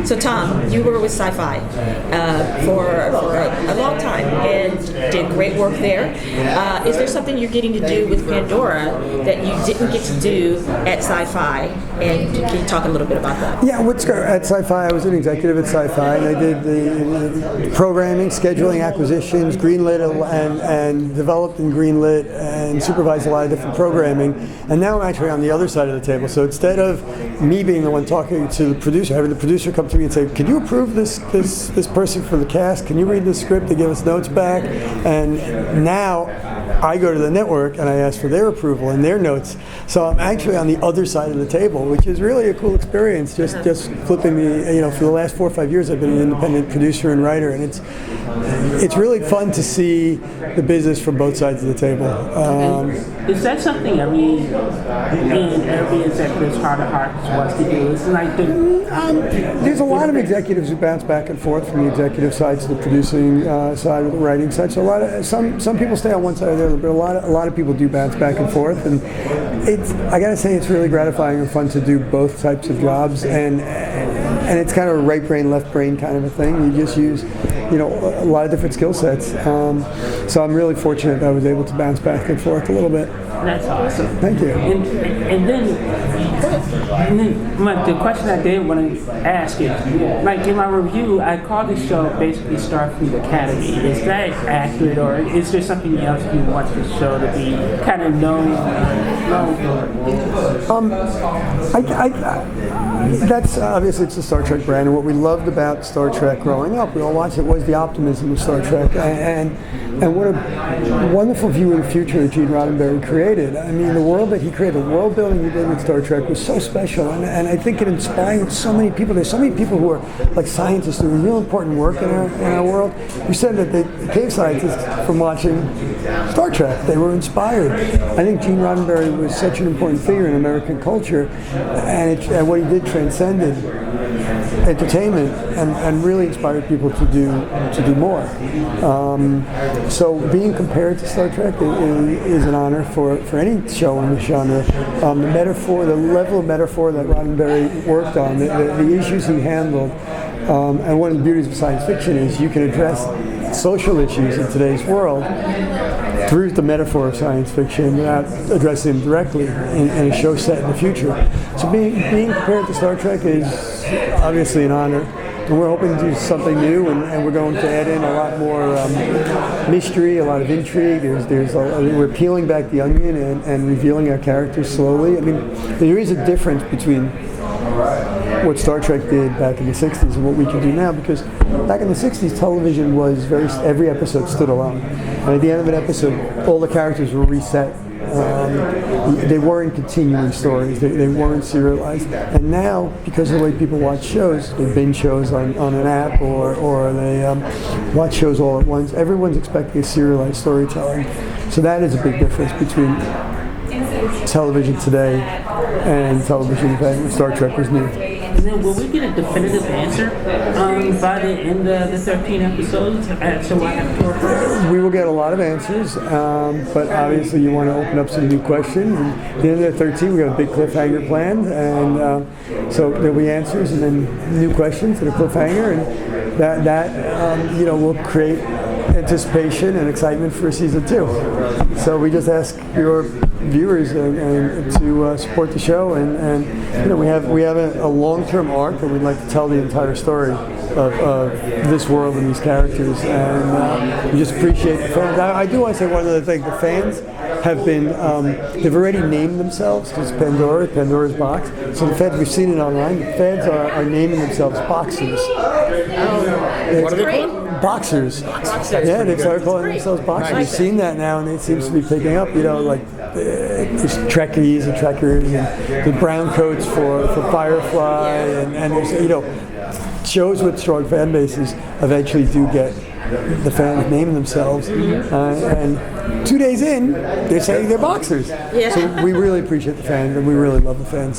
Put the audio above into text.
So Tom, you were with Sci-Fi for a long time and did great work there. Is there something you're getting to do with Pandora that you didn't get to do at Sci-Fi? And can you talk a little bit about that? Yeah, at Sci-Fi, I was an executive at Sci-Fi, and I did the programming, scheduling, acquisitions, greenlit, and developed and greenlit, and supervised a lot of different programming. And now I'm actually on the other side of the table. So instead of me being the one talking to the producer, having the producer come to me and say, "Can you approve this person for the cast? Can you read the script and give us notes back?" And now I go to the network and I ask for their approval and their notes. So I'm actually on the other side of the table, which is really a cool experience. Just flipping for the last 4 or 5 years, I've been an independent producer and writer, and it's really fun to see the business from both sides of the table. Is that something every executive's heart of hearts wants to do? It's like there's a lot of executives who bounce back and forth from the executive side to the producing side or the writing side. So some people stay on one side or the other, but a lot of people do bounce back and forth. And I got to say, it's really gratifying and fun to do both types of jobs, and it's kind of a right brain, left brain kind of a thing. You just use a lot of different skill sets. So I'm really fortunate that I was able to bounce back and forth a little bit. That's awesome. Thank you. And then the question I did want to ask is, like in my review, I called the show basically Starfleet Academy. Is that accurate, or is there something else you want the show to be kind of known for? That's obviously, it's the Star Trek brand, and what we loved about Star Trek growing up, we all watched it, was the optimism of Star Trek, and what a wonderful view of the future that Gene Roddenberry created. I mean, the world that he created, the world building he did with Star Trek was so special, and I think it inspired so many people. There's so many people who are like scientists doing real important work in our world. You said that they became scientists from watching Star Trek. They were inspired. I think Gene Roddenberry was such an important figure in American culture, and what he did transcended entertainment and really inspired people to do more. So being compared to Star Trek is an honor for any show in the genre. The level of metaphor that Roddenberry worked on, the issues he handled, and one of the beauties of science fiction is you can address social issues in today's world through the metaphor of science fiction without addressing them directly in a show set in the future. So being compared to Star Trek is obviously an honor. And we're hoping to do something new, and we're going to add in a lot more mystery, a lot of intrigue. We're peeling back the onion and revealing our characters slowly. I mean, there is a difference between what Star Trek did back in the 60s and what we can do now, because back in the 60s, television was every episode stood alone. And at the end of an episode, all the characters were reset. They weren't continuing stories. They weren't serialized. And now, because of the way people watch shows, they binge shows on an app or they watch shows all at once. Everyone's expecting a serialized storytelling. So that is a big difference between television today and television when Star Trek was new. And then will we get a definitive answer by the end of the 13 episodes? We will get a lot of answers, but obviously you want to open up some new questions. And at the end of the 13, we have a big cliffhanger planned, and so there'll be answers and then new questions and a cliffhanger, and that will create anticipation and excitement for season 2. So we just ask your viewers to support the show, and we have a long-term arc, and we'd like to tell the entire story of this world and these characters, and we just appreciate the fans. I do want to say one other thing. The fans have been, they've already named themselves, because Pandora's box. So the fans, we've seen it online, the fans are naming themselves Boxers. What are they called? Boxers. Yeah, they've started calling themselves Boxers. We've seen that now, and it seems to be picking up, like there's Trekkies and Trekkers, and the brown coats for Firefly, and there's, shows with strong fan bases eventually do get the fans name themselves, and 2 days in, they're saying they're Boxers. Yeah. So we really appreciate the fans, and we really love the fans.